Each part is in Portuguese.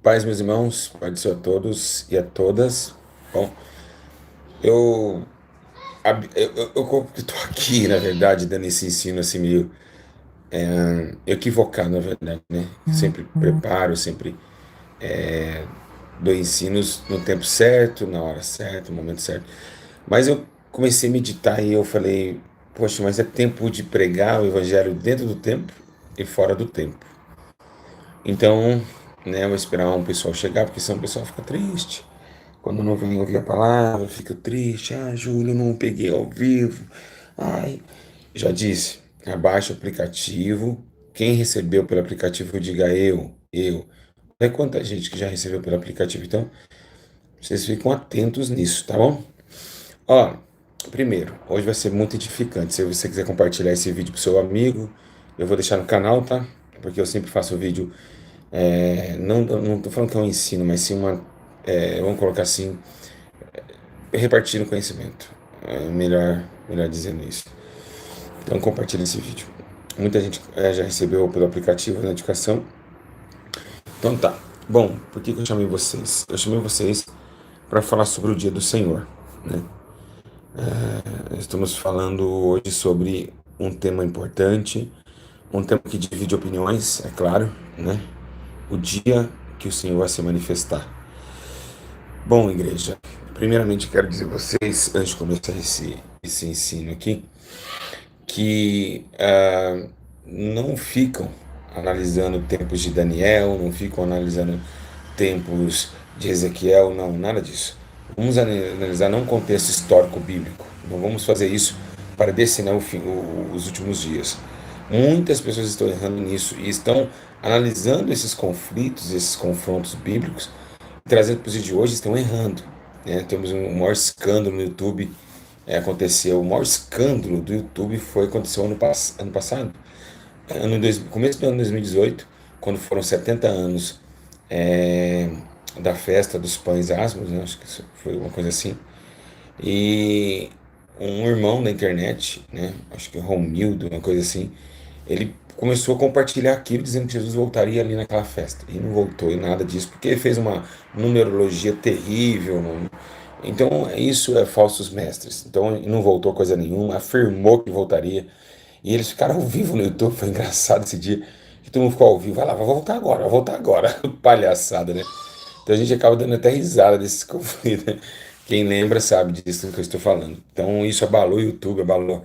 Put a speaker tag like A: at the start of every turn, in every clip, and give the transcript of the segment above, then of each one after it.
A: Paz, meus irmãos, paz do Senhor a todos e a todas. Bom, eu estou aqui, na verdade, dando esse ensino assim meio equivocado, na verdade, né? Sempre preparo, sempre dou ensinos no tempo certo, na hora certa, no momento certo. Mas eu comecei a meditar e eu falei, poxa, mas é tempo de pregar o evangelho dentro do tempo e fora do tempo. Então, né, eu vou esperar um pessoal chegar, porque senão o pessoal fica triste. Quando não vem ouvir a palavra, fica triste. Ah, Júlio, não peguei ao vivo. Ai, já disse, abaixa o aplicativo. Quem recebeu pelo aplicativo, diga eu. Olha quanta gente que já recebeu pelo aplicativo. Então, vocês ficam atentos nisso, tá bom? Ó, primeiro, hoje vai ser muito edificante. Se você quiser compartilhar esse vídeo pro seu amigo, eu vou deixar no canal, tá? Porque eu sempre faço vídeo. Não tô falando que é um ensino, mas sim vamos colocar assim, repartindo conhecimento. Melhor dizendo isso. Então compartilhe esse vídeo. Muita gente já recebeu pelo aplicativo na educação. Então tá. Bom, por que eu chamei vocês? Eu chamei vocês para falar sobre o Dia do Senhor, né? Estamos falando hoje sobre um tema importante, um tema que divide opiniões, é claro, né? O dia que o Senhor vai se manifestar. Bom, igreja, primeiramente quero dizer a vocês, antes de começar esse ensino aqui, que não ficam analisando tempos de Daniel, não ficam analisando tempos de Ezequiel, não, nada disso. Vamos analisar não o contexto histórico bíblico, não vamos fazer isso para destinar os últimos dias. Muitas pessoas estão errando nisso e estão analisando esses conflitos, esses confrontos bíblicos, trazendo para os dias de hoje, estão errando. Né? Temos um maior escândalo no YouTube. Aconteceu, o maior escândalo do YouTube aconteceu ano passado, começo do ano 2018, quando foram 70 anos é, da festa dos pães asmos, né? Acho que isso foi uma coisa assim. E um irmão da internet, né? Acho que Romildo, uma coisa assim, ele começou a compartilhar aquilo dizendo que Jesus voltaria ali naquela festa. E não voltou e nada disso, porque ele fez uma numerologia terrível. Então, isso é falsos mestres. Então, não voltou coisa nenhuma, afirmou que voltaria. E eles ficaram ao vivo no YouTube, foi engraçado esse dia. Que todo mundo ficou ao vivo, vai lá, vai voltar agora. Palhaçada, né? Então a gente acaba dando até risada desses conflitos, né? Quem lembra sabe disso que eu estou falando. Então isso abalou o YouTube, abalou.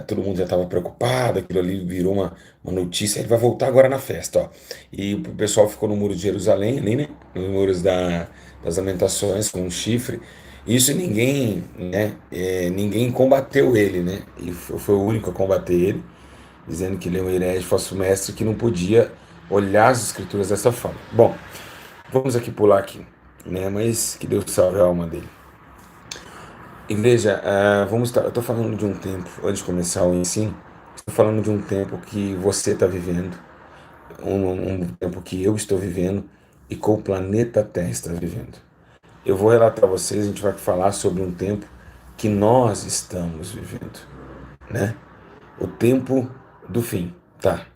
A: Todo mundo já estava preocupado, aquilo ali virou uma notícia. Ele vai voltar agora na festa, ó. E o pessoal ficou no Muro de Jerusalém, ali, né? Nos muros das Lamentações, com um chifre. Isso ninguém, né? Ninguém combateu ele, né? E foi o único a combater ele, dizendo que ele é um herege, falso mestre, que não podia olhar as escrituras dessa forma. Bom, vamos aqui pular aqui, né? Mas que Deus salve a alma dele. Igreja, eu estou falando de um tempo, antes de começar o ensino, estou falando de um tempo que você está vivendo, um tempo que eu estou vivendo e que o planeta Terra está vivendo. Eu vou relatar a vocês, a gente vai falar sobre um tempo que nós estamos vivendo, né? O tempo do fim, tá?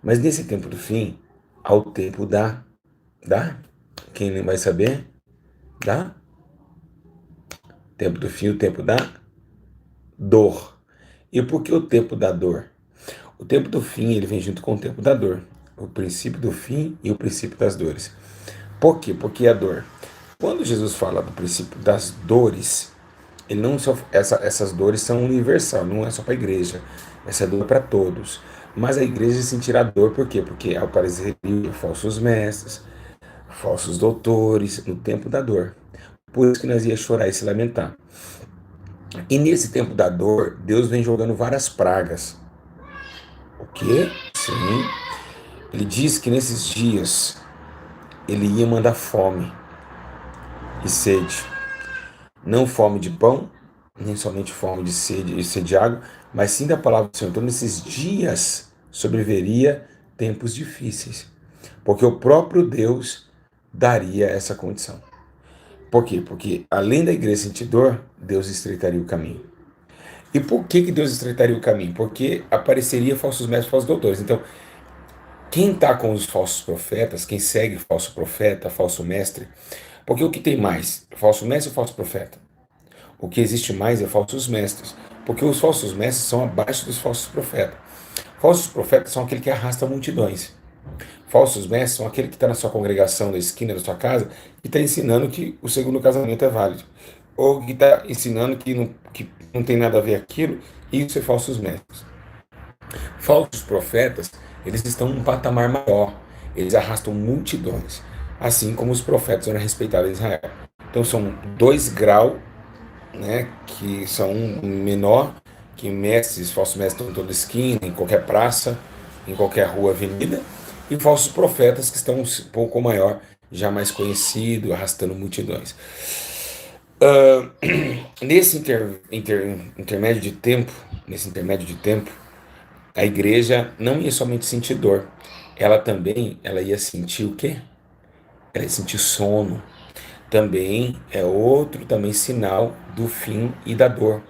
A: Mas nesse tempo do fim, há o tempo da, quem vai saber? Da tempo do fim, o tempo da dor. E por que o tempo da dor? O tempo do fim, ele vem junto com o tempo da dor. O princípio do fim e o princípio das dores. Por quê? Porque a dor. Quando Jesus fala do princípio das dores, ele não só, essas dores são universal, não é só para a igreja. Essa dor é para todos. Mas a igreja sentirá dor por quê? Porque apareceria falsos mestres, falsos doutores no tempo da dor. Por isso que nós ia chorar e se lamentar. E nesse tempo da dor, Deus vem jogando várias pragas. O quê? Sim. Ele diz que nesses dias ele ia mandar fome e sede. Não fome de pão, nem somente fome de sede e sede de água, mas sim da palavra do Senhor. Então nesses dias sobreviveria tempos difíceis. Porque o próprio Deus daria essa condição. Por quê? Porque além da igreja sentir dor, Deus estreitaria o caminho. E por que Deus estreitaria o caminho? Porque apareceria falsos mestres, falsos doutores. Então, Quem está com os falsos profetas, quem segue falso profeta, falso mestre, porque o que tem mais? Falso mestre ou falso profeta? O que existe mais é falsos mestres, porque os falsos mestres são abaixo dos falsos profetas. Falsos profetas são aquele que arrasta multidões. Falsos mestres são aquele que está na sua congregação, na esquina da sua casa, e está ensinando que o segundo casamento é válido. Ou que está ensinando que não tem nada a ver aquilo, e isso é falsos mestres. Falsos profetas, eles estão num patamar maior, eles arrastam multidões, assim como os profetas eram respeitados em Israel. Então são 2 graus, né, que são menor que mestres, falsos mestres estão em toda esquina, em qualquer praça, em qualquer rua, avenida, e falsos profetas que estão um pouco maior, já mais conhecido, arrastando multidões. Nesse intermédio de tempo, a igreja não ia somente sentir dor, ela ia sentir o quê? Ela ia sentir sono. Também é outro também sinal do fim e da dor.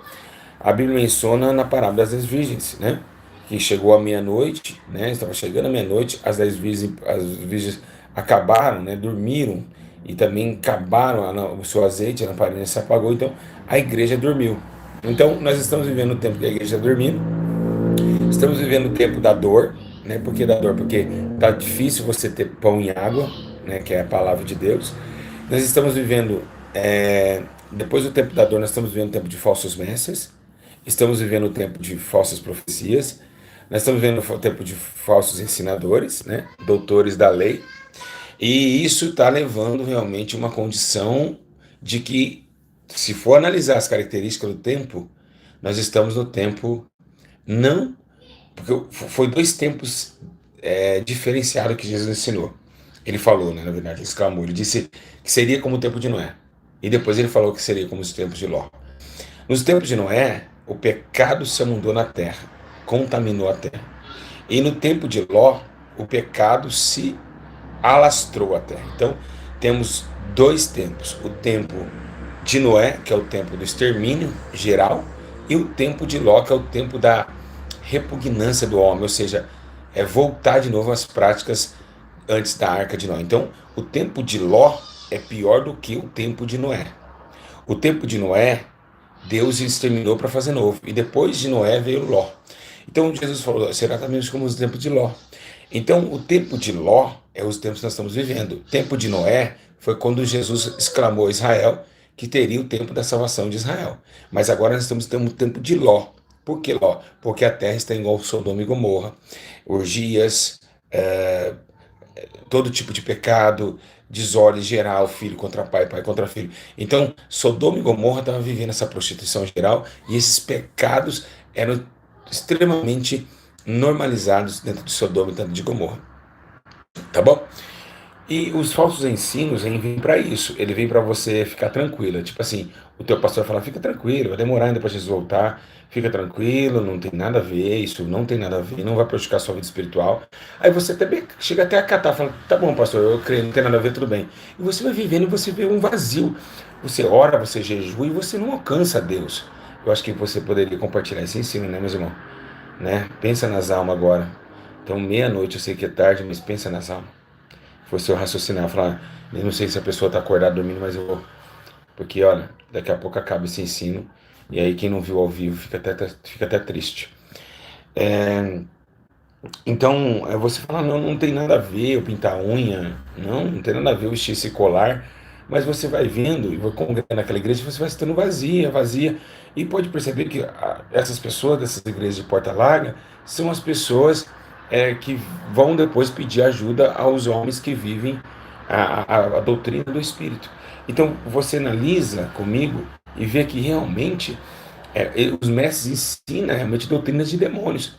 A: A Bíblia menciona na parábola das 10 virgens, né? Que chegou à meia-noite, né? Estava chegando à meia-noite, as virgens acabaram, né? Dormiram e também acabaram o seu azeite, a lamparina se apagou, então a igreja dormiu. Então nós estamos vivendo o tempo que a igreja está dormindo, estamos vivendo o tempo da dor, né? Por que da dor? Porque tá difícil você ter pão e água, né? Que é a palavra de Deus. Nós estamos vivendo, depois do tempo da dor, nós estamos vivendo o tempo de falsos mestres, estamos vivendo o tempo de falsas profecias, nós estamos vivendo o tempo de falsos ensinadores, né? Doutores da lei, e isso está levando realmente uma condição de que, se for analisar as características do tempo, nós estamos no tempo não. Porque foi 2 tempos diferenciados que Jesus ensinou. Ele falou, né, na verdade, ele exclamou, ele disse que seria como o tempo de Noé. E depois ele falou que seria como os tempos de Ló. Nos tempos de Noé, o pecado se amundou na terra, contaminou a terra. E no tempo de Ló, o pecado se alastrou a terra. Então, temos 2 tempos. O tempo de Noé, que é o tempo do extermínio geral, e o tempo de Ló, que é o tempo da repugnância do homem, ou seja, é voltar de novo às práticas antes da arca de Noé. Então, o tempo de Ló é pior do que o tempo de Noé. O tempo de Noé, Deus exterminou para fazer novo, e depois de Noé veio Ló. Então, Jesus falou, será também como os tempos de Ló. Então, o tempo de Ló é os tempos que nós estamos vivendo. O tempo de Noé foi quando Jesus exclamou a Israel que teria o tempo da salvação de Israel. Mas agora nós estamos tendo o tempo de Ló. Por que Ló? Porque a terra está igual Sodoma e Gomorra. Orgias, todo tipo de pecado, desordem geral, filho contra pai, pai contra filho. Então, Sodoma e Gomorra estavam vivendo essa prostituição geral e esses pecados eram extremamente normalizados dentro de Sodoma e dentro de Gomorra. Tá bom? E os falsos ensinos vêm para isso. Ele vem para você ficar tranquila. Tipo assim, o teu pastor fala, fica tranquilo, vai demorar ainda para Jesus voltar. Fica tranquilo, não tem nada a ver, isso não tem nada a ver, não vai prejudicar a sua vida espiritual. Aí você chega até a catar, fala, tá bom, pastor, eu creio, não tem nada a ver, tudo bem. E você vai vivendo e você vê um vazio. Você ora, você jejua e você não alcança Deus. Eu acho que você poderia compartilhar esse ensino, né, meus irmãos? Né? Pensa nas almas agora. Então, meia-noite, eu sei que é tarde, mas pensa nas almas. Fosse eu raciocinar, falar, eu não sei se a pessoa está acordada dormindo, mas eu vou. Porque, olha, daqui a pouco acaba esse ensino, e aí quem não viu ao vivo fica até triste. Então, você fala, não, não tem nada a ver eu pintar a unha, não tem nada a ver eu vestir esse colar, mas você vai vendo e vai congregando naquela igreja, você vai se estando vazia, vazia, e pode perceber que essas pessoas dessas igrejas de porta larga são as pessoas que vão depois pedir ajuda aos homens que vivem a doutrina do Espírito. Então, você analisa comigo e vê que realmente os mestres ensinam realmente doutrinas de demônios.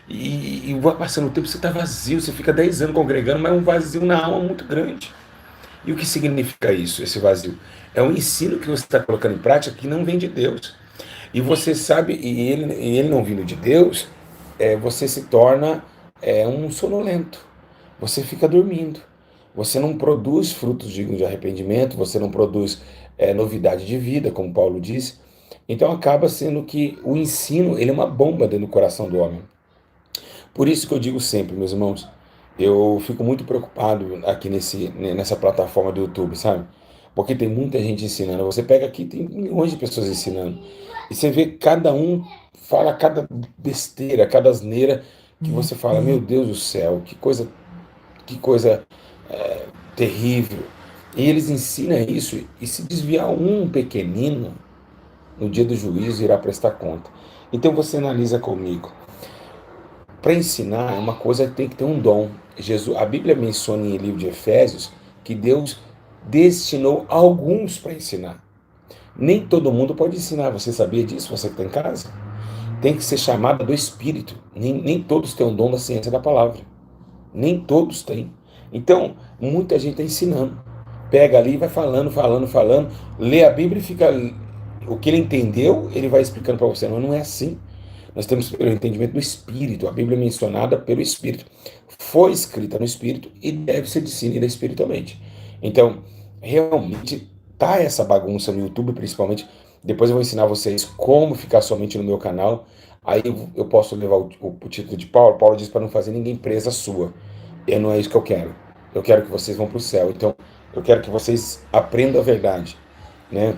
A: E vai passando o tempo, você está vazio, você fica 10 anos congregando, mas é um vazio na alma muito grande. E o que significa isso, esse vazio? É um ensino que você está colocando em prática que não vem de Deus. E você sabe, e ele não vindo de Deus, você se torna um sonolento. Você fica dormindo. Você não produz frutos dignos de arrependimento, você não produz novidade de vida, como Paulo diz. Então acaba sendo que o ensino ele é uma bomba dentro do coração do homem. Por isso que eu digo sempre, meus irmãos, Eu fico muito preocupado aqui nessa plataforma do YouTube, sabe? Porque tem muita gente ensinando. Você pega aqui, tem milhões de pessoas ensinando. E você vê cada um fala cada besteira, cada asneira que você fala, meu Deus do céu, que coisa terrível. E eles ensinam isso, e se desviar um pequenino, no dia do juízo irá prestar conta. Então você analisa comigo. Para ensinar é uma coisa que tem que ter um dom. Jesus, a Bíblia menciona em livro de Efésios que Deus destinou alguns para ensinar. Nem todo mundo pode ensinar. Você sabia disso? Você que está em casa? Tem que ser chamada do Espírito. Nem todos têm o dom da ciência da palavra. Nem todos têm. Então, muita gente está ensinando. Pega ali, vai falando, falando, falando, lê a Bíblia e fica. O que ele entendeu, ele vai explicando para você. Mas não é assim. Nós temos o entendimento do Espírito. A Bíblia é mencionada pelo Espírito. Foi escrita no Espírito e deve ser discernida espiritualmente. Então, realmente, tá essa bagunça no YouTube, principalmente. Depois eu vou ensinar vocês como ficar somente no meu canal. Aí eu posso levar o título de Paulo. Paulo diz para não fazer ninguém presa sua. E não é isso que eu quero. Eu quero que vocês vão para o céu. Então, eu quero que vocês aprendam a verdade, né?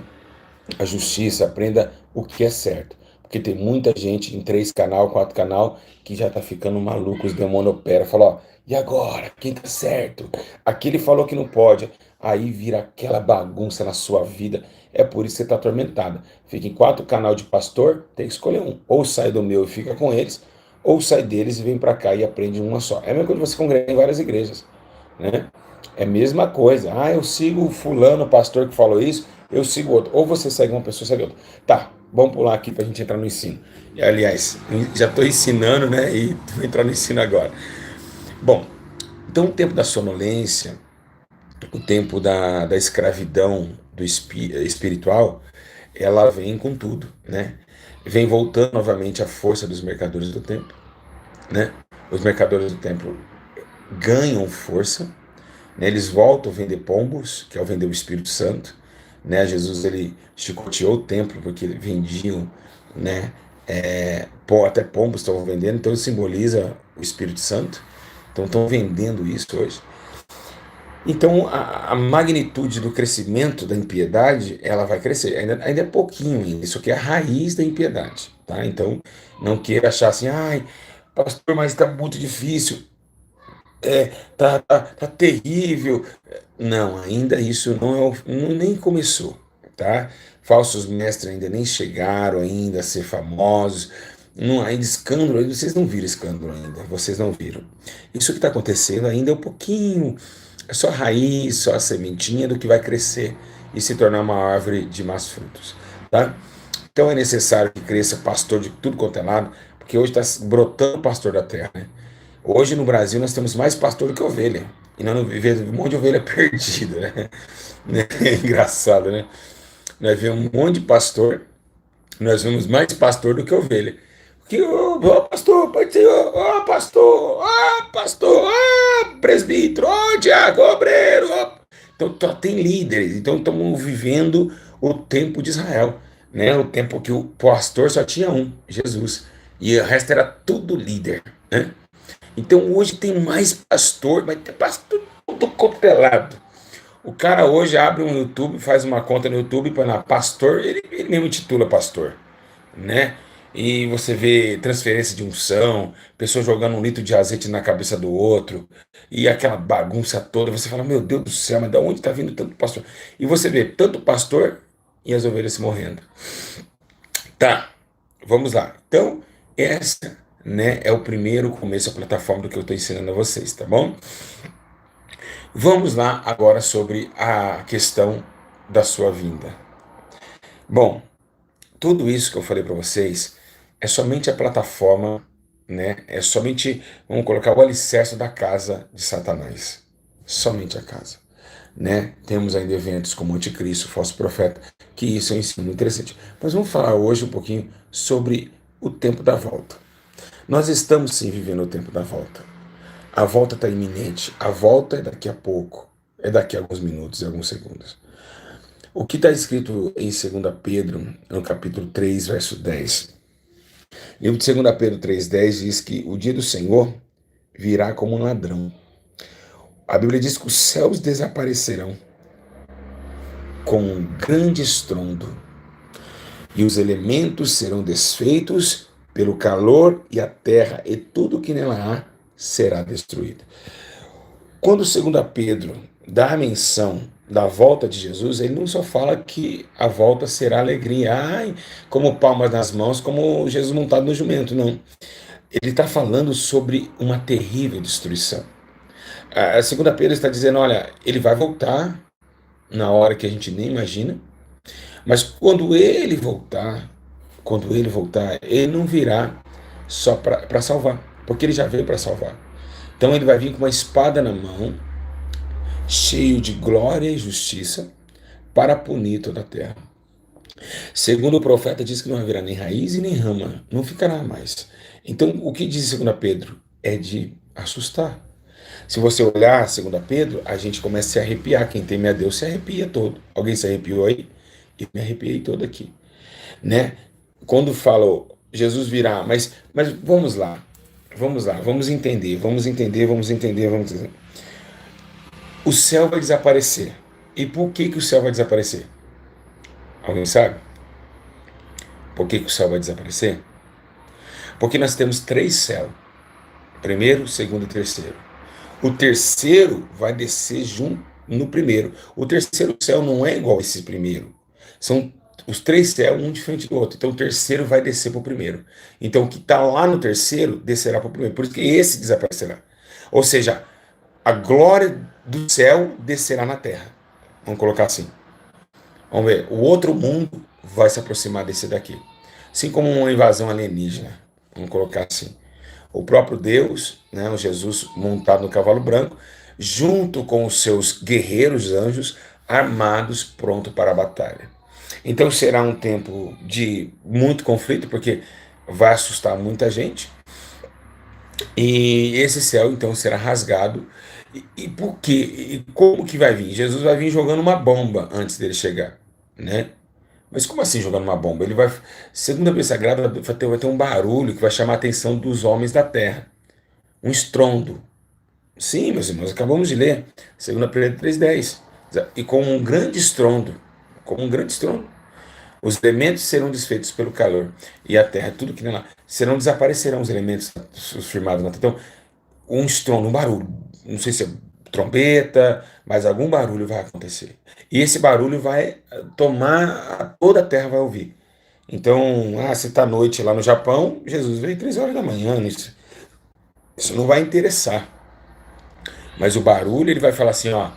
A: A justiça, aprenda o que é certo. Porque tem muita gente em 3 canal, 4 canal, que já tá ficando maluco, os demônios operam, fala, ó, e agora? Quem tá certo? Aquele falou que não pode. Aí vira aquela bagunça na sua vida. É por isso que você tá atormentada. Fica em 4 canal de pastor, tem que escolher um. Ou sai do meu e fica com eles, ou sai deles e vem para cá e aprende uma só. É a mesma coisa que você congregar em várias igrejas, né? É a mesma coisa. Ah, eu sigo o fulano, o pastor que falou isso, eu sigo outro. Ou você segue uma pessoa, segue outra. Tá, vamos pular aqui para a gente entrar no ensino. E, aliás, já estou ensinando, né? E vou entrar no ensino agora. Bom, então o tempo da sonolência, o tempo da escravidão do espiritual, ela vem com tudo, né? Vem voltando novamente a força dos mercadores do tempo, né? Os mercadores do tempo ganham força, né? Eles voltam a vender pombos, que é o vender o Espírito Santo, né? Jesus ele chicoteou o templo porque vendiam, né? Até pombos estavam vendendo, então ele simboliza o Espírito Santo. Então estão vendendo isso hoje. Então a magnitude do crescimento da impiedade ela vai crescer. Ainda é pouquinho, isso aqui é a raiz da impiedade, tá? Então não queira achar assim, ai, pastor, mas está muito difícil. Tá terrível. Não, ainda isso não, nem começou, tá? Falsos mestres ainda nem chegaram ainda a ser famosos. Não, ainda escândalo, vocês não viram escândalo ainda, vocês não viram. Isso que está acontecendo ainda é um pouquinho, é só a raiz, só a sementinha do que vai crescer e se tornar uma árvore de mais frutos, tá? Então é necessário que cresça pastor de tudo quanto é lado, porque hoje está brotando pastor da terra, né? Hoje no Brasil nós temos mais pastor do que ovelha. E nós não vivemos um monte de ovelha perdida, né? É engraçado, né? Nós vemos um monte de pastor, nós vemos mais pastor do que ovelha. Que, pastor, pode ser, pastor, presbítero, diácono, obreiro. Então tem líderes, então estamos vivendo o tempo de Israel, né? O tempo que o pastor só tinha um, Jesus, e o resto era tudo líder, né? Então hoje tem mais pastor, vai ter pastor todo copelado. O cara hoje abre um YouTube, faz uma conta no YouTube, põe lá pastor, ele mesmo titula pastor, né? E você vê transferência de unção, pessoa jogando um litro de azeite na cabeça do outro, e aquela bagunça toda. Você fala, meu Deus do céu, mas de onde está vindo tanto pastor? E você vê tanto pastor e as ovelhas se morrendo. Tá, vamos lá. Então, essa, né, é o primeiro começo, a plataforma do que eu estou ensinando a vocês, tá bom? Vamos lá agora sobre a questão da sua vinda. Bom, tudo isso que eu falei para vocês é somente a plataforma, né? É somente, vamos colocar o alicerce da casa de Satanás. Somente a casa, né? Temos ainda eventos como Anticristo, falso profeta, que isso é um ensino interessante. Mas vamos falar hoje um pouquinho sobre o tempo da volta. Nós estamos sim vivendo o tempo da volta. A volta está iminente. A volta é daqui a pouco. É daqui a alguns minutos e alguns segundos. O que está escrito em 2 Pedro, no capítulo 3, verso 10. O livro de 2 Pedro 3,10 diz que o dia do Senhor virá como um ladrão. A Bíblia diz que os céus desaparecerão com um grande estrondo, e os elementos serão desfeitos pelo calor, e a terra e tudo que nela há será destruído. Quando 2 Pedro dá a menção da volta de Jesus, ele não só fala que a volta será alegria, ai, como palmas nas mãos, como Jesus montado no jumento, não. Ele está falando sobre uma terrível destruição. A 2 Pedro está dizendo, olha, ele vai voltar na hora que a gente nem imagina, mas quando ele voltar, ele não virá só para salvar, porque ele já veio para salvar. Então ele vai vir com uma espada na mão, cheio de glória e justiça, para punir toda a terra. Segundo o profeta, diz que não haverá nem raiz e nem rama, não ficará mais. Então, o que diz 2 Pedro? É de assustar. Se você olhar 2 Pedro, a gente começa a se arrepiar. Quem teme a Deus se arrepia todo. Alguém se arrepiou aí? Eu me arrepiei todo aqui, né? Quando fala Jesus virá, mas vamos lá, vamos entender. O céu vai desaparecer. E por que o céu vai desaparecer? Alguém sabe? Por que o céu vai desaparecer? Porque nós temos 3 céus: primeiro, segundo e terceiro. O terceiro vai descer junto no primeiro. O terceiro céu não é igual a esse primeiro. São os 3 céus, um diferente do outro. Então o terceiro vai descer para o primeiro. Então o que está lá no terceiro descerá para o primeiro. Por isso que esse desaparecerá. Ou seja, a glória do céu descerá na terra. Vamos colocar assim. Vamos ver. O outro mundo vai se aproximar desse daqui. Assim como uma invasão alienígena. Vamos colocar assim. O próprio Deus, né, o Jesus montado no cavalo branco, junto com os seus guerreiros anjos armados, pronto para a batalha. Então será um tempo de muito conflito, porque vai assustar muita gente. E esse céu então será rasgado. E por quê? E como que vai vir? Jesus vai vir jogando uma bomba antes dele chegar, né? Mas como assim jogando uma bomba? Ele vai, segundo a Bíblia Sagrada, vai ter um barulho que vai chamar a atenção dos homens da terra. Um estrondo. Sim, meus irmãos, acabamos de ler. 2 Pedro 3,10. E com um grande estrondo, os elementos serão desfeitos pelo calor, e a terra, tudo que nela, desaparecerão os elementos firmados na terra. Então, um estrondo, um barulho. Não sei se é trombeta, mas algum barulho vai acontecer. E esse barulho vai tomar, toda a terra vai ouvir. Então, se está noite lá no Japão, Jesus veio 3 horas da manhã. Isso não vai interessar. Mas o barulho, ele vai falar assim, ó,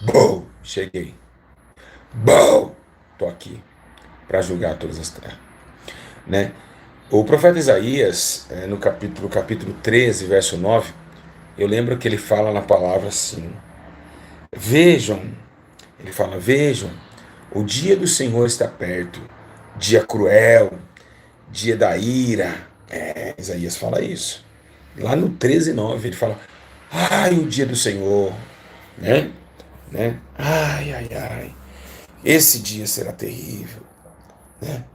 A: bom, cheguei. Bom, tô aqui para julgar todas as terras, né? O profeta Isaías, no capítulo 13, verso 9, eu lembro que ele fala na palavra assim: vejam, ele fala, vejam, o dia do Senhor está perto, dia cruel, dia da ira. Isaías fala isso. Lá no 13:9 ele fala, ai, o dia do Senhor, né? Ai, ai, ai, esse dia será terrível, né?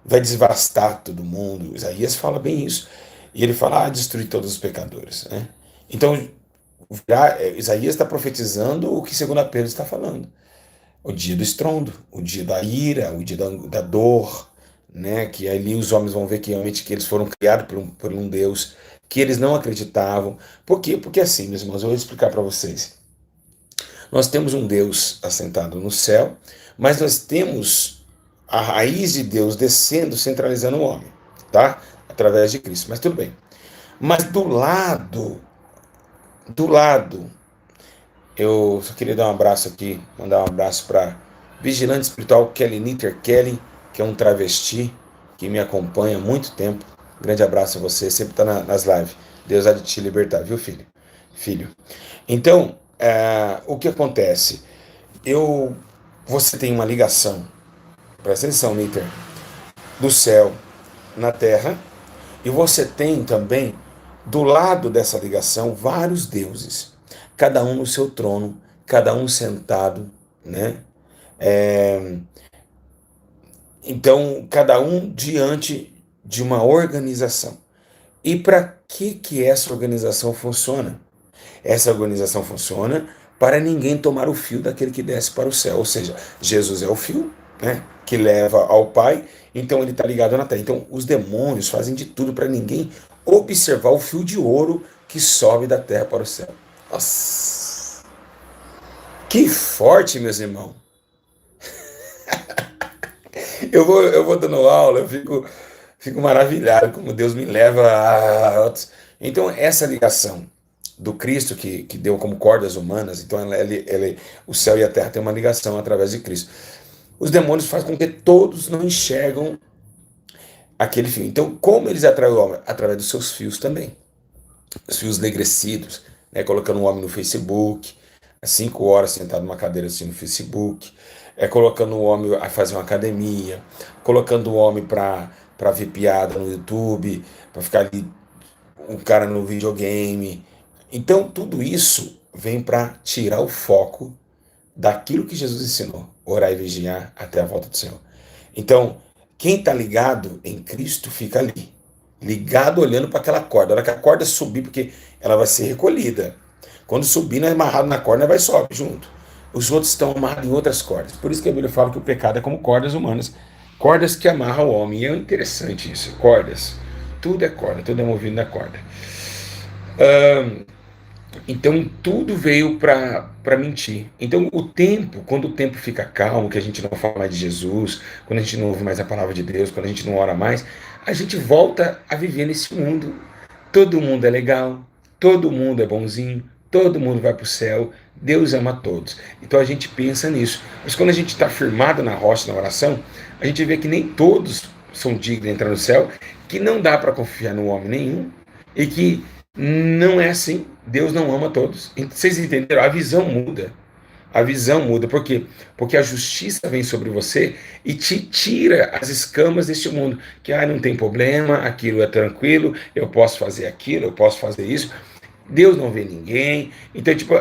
A: Vai desvastar todo mundo. Isaías fala bem isso. E ele fala, destruir todos os pecadores, né? Então, Isaías está profetizando o que 2 Pedro está falando. O dia do estrondo, o dia da ira, o dia da dor, né? Que ali os homens vão ver que realmente que eles foram criados por um Deus que eles não acreditavam. Por quê? Porque assim, meus irmãos, eu vou explicar para vocês. Nós temos um Deus assentado no céu, mas nós temos a raiz de Deus descendo, centralizando o homem, tá? Através de Cristo. Mas tudo bem. Mas do lado, eu só queria dar um abraço aqui, mandar um abraço para vigilante espiritual Kelly Nitter Kelly, que é um travesti que me acompanha há muito tempo. Grande abraço a você, sempre está nas lives. Deus há de te libertar, viu, filho? Então, o que acontece? Você tem uma ligação, presta atenção, Nitter, do céu na terra, e você tem também, do lado dessa ligação, vários deuses, cada um no seu trono, cada um sentado, né? Então, cada um diante de uma organização. E para que essa organização funciona? Essa organização funciona para ninguém tomar o fio daquele que desce para o céu. Ou seja, Jesus é o fio, né, que leva ao Pai, então ele está ligado na terra. Então os demônios fazem de tudo para ninguém observar o fio de ouro que sobe da terra para o céu. Nossa, que forte, meus irmãos. Eu vou dando aula, fico maravilhado como Deus me leva a outros. Então, essa ligação do Cristo que deu como cordas humanas, então o céu e a terra têm uma ligação através de Cristo. Os demônios fazem com que todos não enxergam aquele fio. Então, como eles atraem o homem? Através dos seus fios também. Os fios enegrecidos, né? Colocando o homem no Facebook, 5 horas sentado numa cadeira assim no Facebook, colocando o homem a fazer uma academia, colocando o homem para ver piada no YouTube, para ficar ali um cara no videogame. Então, tudo isso vem para tirar o foco daquilo que Jesus ensinou, orar e vigiar até a volta do Senhor. Então, quem está ligado em Cristo fica ali, ligado olhando para aquela corda. A hora que a corda subir, porque ela vai ser recolhida. Quando subir, não é amarrado na corda, vai sobe junto. Os outros estão amarrados em outras cordas. Por isso que a Bíblia fala que o pecado é como cordas humanas, cordas que amarram o homem. E é interessante isso, cordas. Tudo é corda, tudo é movido na corda. Então tudo veio para mentir. Então o tempo, quando o tempo fica calmo, que a gente não fala mais de Jesus, quando a gente não ouve mais a palavra de Deus, quando a gente não ora mais, a gente volta a viver nesse mundo. Todo mundo é legal, todo mundo é bonzinho, todo mundo vai para o céu, Deus ama todos. Então a gente pensa nisso. Mas quando a gente está firmado na rocha, na oração, a gente vê que nem todos são dignos de entrar no céu, que não dá para confiar no homem nenhum e que não é assim. Deus não ama todos. Vocês entenderam? A visão muda. A visão muda. Por quê? Porque a justiça vem sobre você e te tira as escamas deste mundo. Que não tem problema, aquilo é tranquilo, eu posso fazer aquilo, eu posso fazer isso. Deus não vê ninguém. Então, tipo,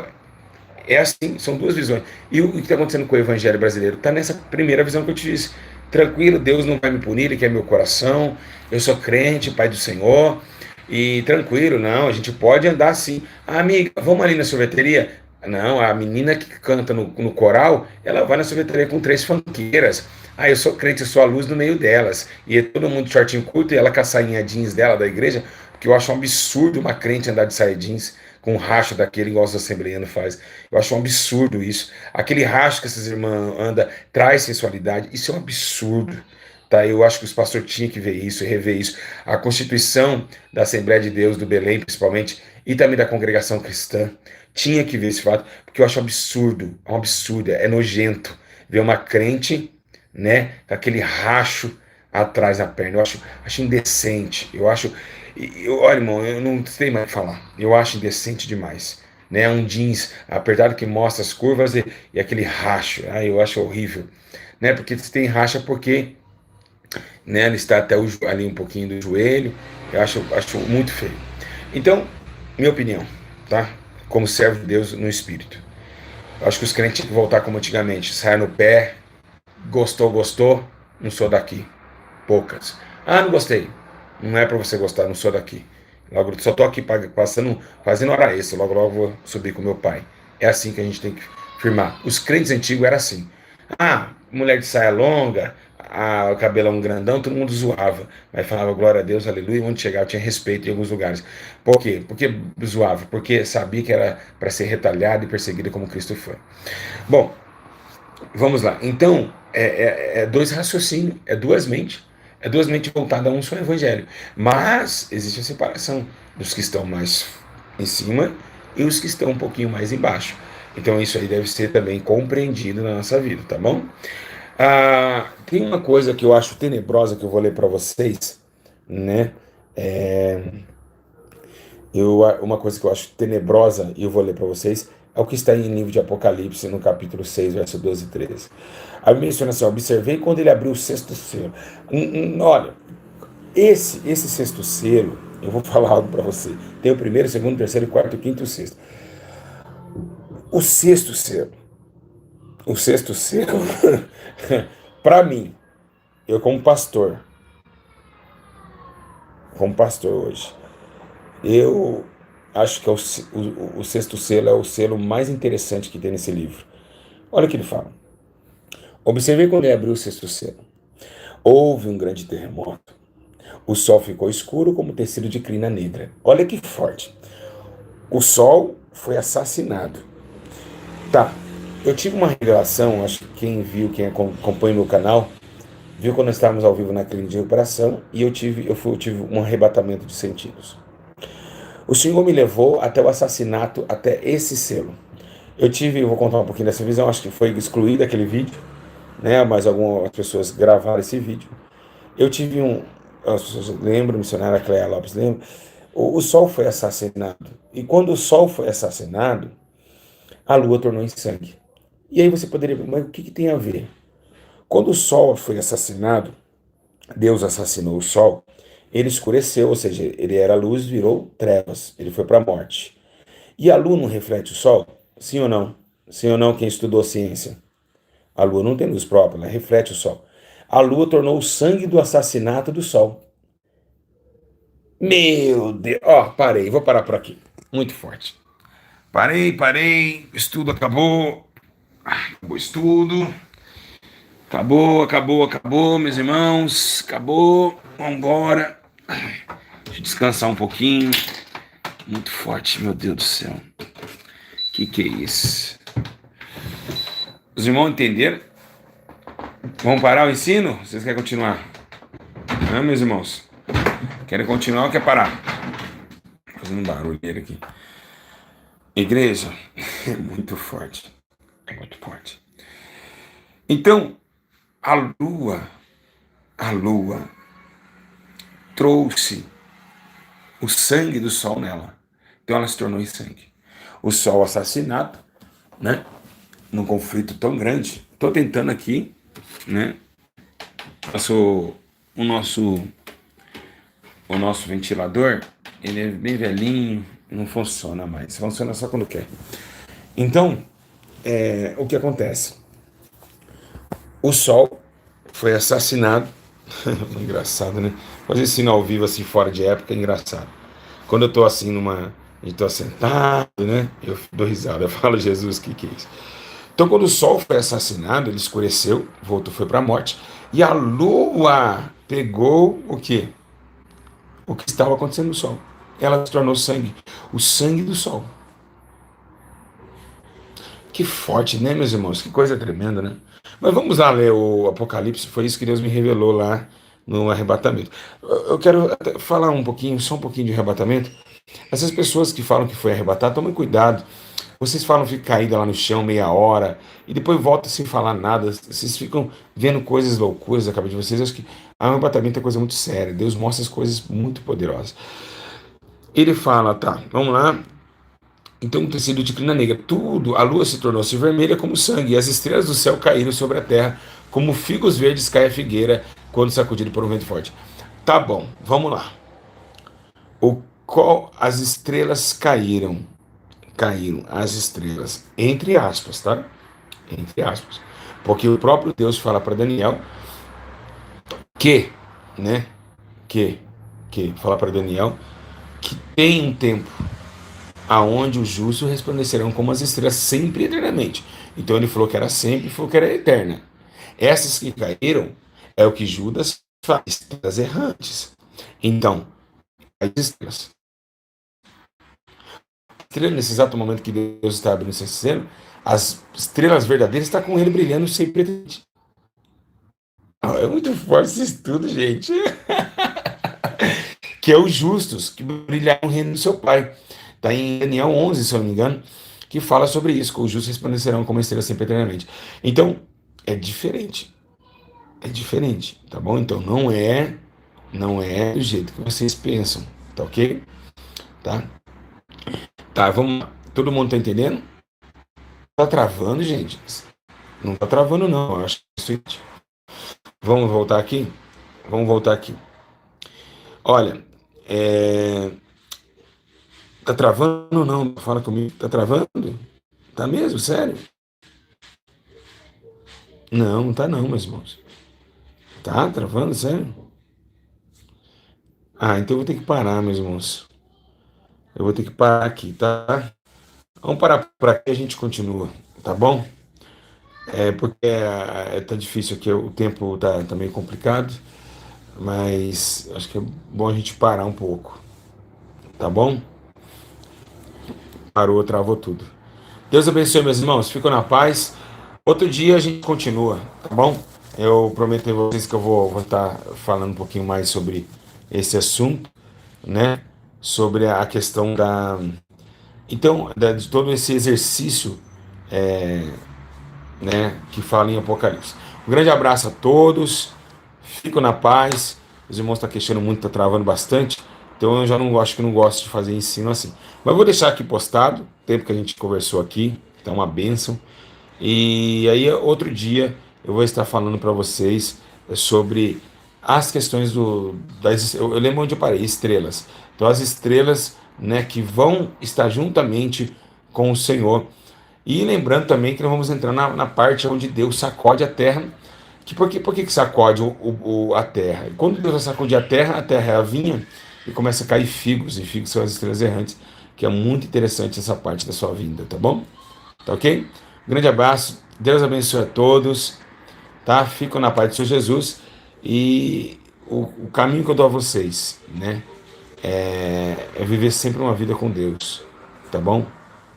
A: é assim, são duas visões. E o que está acontecendo com o evangelho brasileiro? Está nessa primeira visão que eu te disse. Tranquilo, Deus não vai me punir, Ele quer meu coração, eu sou crente, Pai do Senhor, e tranquilo, não, a gente pode andar assim. Amiga, vamos ali na sorveteria? Não, a menina que canta no coral, ela vai na sorveteria com 3 funkeiras. Eu sou crente, eu sou a luz no meio delas. E é todo mundo de shortinho curto e ela com a sainha jeans dela da igreja, porque eu acho um absurdo uma crente andar de saia jeans com um racho daquele igual os assembleanos faz. Eu acho um absurdo isso. Aquele racho que essas irmãs andam traz sensualidade. Isso é um absurdo. Tá, eu acho que os pastores tinham que ver isso e rever isso. A Constituição da Assembleia de Deus, do Belém, principalmente, e também da congregação cristã, tinha que ver esse fato, porque eu acho um absurdo, é nojento ver uma crente, né, com aquele racho atrás da perna. Eu acho indecente. Olha, irmão, eu não sei mais o que falar. Eu acho indecente demais. Né, um jeans apertado que mostra as curvas e aquele racho. Eu acho horrível. Né, porque se tem racha porque, né, ele está até ali um pouquinho do joelho. Eu acho muito feio. Então, minha opinião, tá? Como servo de Deus no espírito. Eu acho que os crentes têm que voltar como antigamente. Saia no pé, gostou, não sou daqui. Poucas. Não gostei. Não é para você gostar, não sou daqui. Logo, só tô aqui fazendo hora extra. Logo vou subir com meu pai. É assim que a gente tem que firmar. Os crentes antigos era assim. Mulher de saia longa, o cabelão grandão, todo mundo zoava. Mas falava glória a Deus, aleluia. Onde chegava tinha respeito em alguns lugares. Por quê? Porque zoava? Porque sabia que era para ser retalhado e perseguido como Cristo foi. Bom, vamos lá. Então, dois raciocínios, duas mentes. É duas mentes voltadas a um só evangelho. Mas existe a separação dos que estão mais em cima e os que estão um pouquinho mais embaixo. Então isso aí deve ser também compreendido na nossa vida, tá bom? Tem uma coisa que eu acho tenebrosa que eu vou ler para vocês, né? Uma coisa que eu acho tenebrosa e eu vou ler para vocês é o que está em livro de Apocalipse, no capítulo 6, verso 12 e 13. Aí menciona assim: observei quando ele abriu o sexto selo. Olha, esse sexto selo, eu vou falar algo para você. Tem o primeiro, o segundo, o terceiro, o quarto, o quinto e o sexto. O sexto selo, para mim, eu como pastor hoje, eu acho que é o sexto selo é o selo mais interessante que tem nesse livro. Olha o que ele fala. Observei quando ele abriu o sexto selo. Houve um grande terremoto. O sol ficou escuro como tecido de crina negra. Olha que forte. O sol foi assassinado. Tá. Eu tive uma revelação, acho que quem viu, quem acompanha o meu canal, viu quando nós estávamos ao vivo na clínica de recuperação e eu tive um arrebatamento de sentidos. O Senhor me levou até o assassinato, até esse selo. Eu vou contar um pouquinho dessa visão, acho que foi excluído aquele vídeo, né? Mas algumas pessoas gravaram esse vídeo. Eu tive um. As pessoas lembram, missionária Cléia Lopes lembra? O sol foi assassinado. E quando o sol foi assassinado, a lua tornou em sangue. E aí você poderia, mas o que tem a ver? Quando o sol foi assassinado, Deus assassinou o sol, ele escureceu, ou seja, ele era luz, virou trevas, ele foi para a morte. E a lua não reflete o sol? Sim ou não? Sim ou não, quem estudou ciência? A lua não tem luz própria, ela reflete o sol. A lua tornou o sangue do assassinato do sol. Meu Deus! Ó, parei, vou parar por aqui. Muito forte. Parei, estudo acabou. Acabou o estudo. Acabou, meus irmãos. Acabou. Vambora. Deixa eu descansar um pouquinho. Muito forte, meu Deus do céu. Que é isso? Os irmãos entenderam? Vamos parar o ensino? Vocês querem continuar? Não, meus irmãos? Querem continuar ou quer parar? Fazendo um barulho aqui. Igreja, é muito forte. É muito forte. Então, a lua trouxe o sangue do sol nela. Então ela se tornou em sangue. O sol assassinado, né? Num conflito tão grande. Estou tentando aqui, né? Passou o nosso ventilador, ele é bem velhinho, não funciona mais. Funciona só quando quer. Então, o que acontece? O sol foi assassinado. Engraçado, né? Fazer ensino ao vivo assim, fora de época, é engraçado. Quando eu tô assim eu tô sentado, né? Eu dou risada, eu falo, Jesus, que é isso? Então, quando o sol foi assassinado, ele escureceu, foi para a morte, e a lua pegou o quê? O que estava acontecendo no sol. Ela se tornou sangue, o sangue do sol. Que forte, né, meus irmãos? Que coisa tremenda, né? Mas vamos lá ler o Apocalipse, foi isso que Deus me revelou lá no arrebatamento. Eu quero falar um pouquinho, só um pouquinho de arrebatamento. Essas pessoas que falam que foi arrebatado, tomem cuidado. Vocês falam que fica caída lá no chão meia hora e depois volta sem falar nada. Vocês ficam vendo coisas loucuras na cabeça de vocês. Eu acho que arrebatamento é coisa muito séria. Deus mostra as coisas muito poderosas. Ele fala, tá, vamos lá. Então, um tecido de crina negra, tudo, a lua se tornou-se vermelha como sangue, e as estrelas do céu caíram sobre a terra, como figos verdes cai a figueira quando sacudido por um vento forte. Tá bom, vamos lá. As estrelas caíram as estrelas, entre aspas, tá? Entre aspas. Porque o próprio Deus fala para Daniel que, né? Que fala para Daniel que tem um tempo aonde os justos resplandecerão como as estrelas sempre e eternamente. Então ele falou que era sempre, falou que era eterna. Essas que caíram é o que Judas faz, estrelas errantes. Então, as estrelas. Nesse exato momento que Deus está abrindo esse selo, as estrelas verdadeiras estão com ele brilhando sempre eternamente. É muito forte esse estudo, gente. Que é os justos que brilharam no reino do seu Pai. Está em Daniel 11, se eu não me engano, que fala sobre isso, que os justos resplandecerão como estrelas sempre eternamente. Então, é diferente. É diferente, tá bom? Então, não é do jeito que vocês pensam, tá ok? Tá? Tá, vamos lá. Todo mundo tá entendendo? Tá travando, gente? Não tá travando, não. Eu acho que isso... Vamos voltar aqui? Vamos voltar aqui. Olha, tá travando ou não? Fala comigo. Tá travando? Tá mesmo? Sério? Não, não tá não, meus irmãos. Tá travando? Sério? Ah, então eu vou ter que parar, meus irmãos. Eu vou ter que parar aqui, tá? Vamos parar por aqui e a gente continua, tá bom? Porque tá difícil aqui, o tempo tá meio complicado, mas acho que é bom a gente parar um pouco, tá bom? Parou, travou tudo. Deus abençoe, meus irmãos. Fico na paz. Outro dia a gente continua, tá bom? Eu prometo a vocês que eu vou estar falando um pouquinho mais sobre esse assunto, né? Sobre a questão então, de todo esse exercício, né, que fala em Apocalipse. Um grande abraço a todos. Fico na paz. Os irmãos estão queixando muito, está travando bastante. Então eu já não acho que não gosto de fazer ensino assim. Mas vou deixar aqui postado, o tempo que a gente conversou aqui. Então, uma bênção. E aí, outro dia, eu vou estar falando para vocês sobre as questões eu lembro onde eu parei, estrelas. Então, as estrelas, né, que vão estar juntamente com o Senhor. E lembrando também que nós vamos entrar na parte onde Deus sacode a terra. Por que sacode a terra? Quando Deus vai sacudir a terra é a vinha e começa a cair figos, e figos são as estrelas errantes, que é muito interessante essa parte da sua vinda, tá bom? Tá ok? Grande abraço, Deus abençoe a todos, tá? Fico na paz do Senhor Jesus e o caminho que eu dou a vocês, né? É viver sempre uma vida com Deus, tá bom?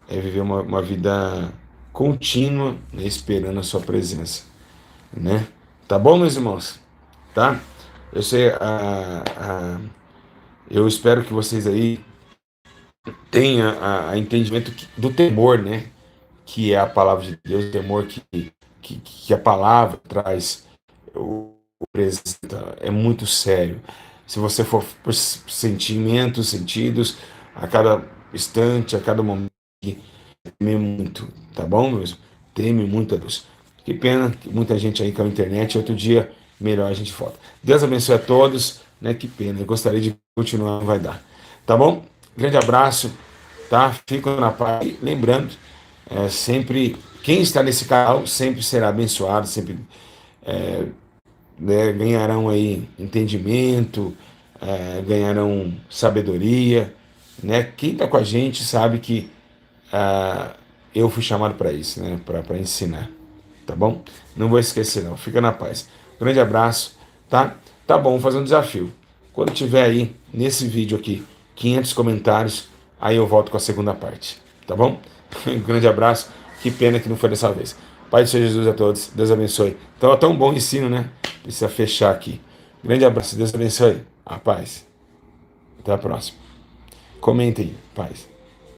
A: É viver uma vida contínua, né, esperando a sua presença, né? Tá bom, meus irmãos? Tá? Eu sei, eu espero que vocês aí tenham a entendimento do temor, né? Que é a palavra de Deus, o temor que a palavra traz, o apresenta, é muito sério. Se você for por sentimentos, sentidos, a cada instante, a cada momento, teme muito, tá bom, meus? Teme muito a Deus. Que pena que muita gente aí com a internet, outro dia melhor a gente volta. Deus abençoe a todos, né? Que pena, eu gostaria de continuar, não vai dar. Tá bom? Grande abraço, tá? Fico na paz. E lembrando, sempre, quem está nesse canal sempre será abençoado, sempre, né, ganharão aí entendimento, ganharão sabedoria, né? Quem está com a gente sabe que eu fui chamado para isso, né? Para ensinar, tá bom? Não vou esquecer não, fica na paz. Grande abraço, tá? Tá bom, vou fazer um desafio. Quando tiver aí, nesse vídeo aqui, 500 comentários, aí eu volto com a segunda parte, tá bom? Um grande abraço, que pena que não foi dessa vez. Pai do Senhor Jesus a todos, Deus abençoe. Então é tão bom ensino, né? Precisa fechar aqui. Grande abraço, Deus abençoe. A paz. Até a próxima. Comentem, paz.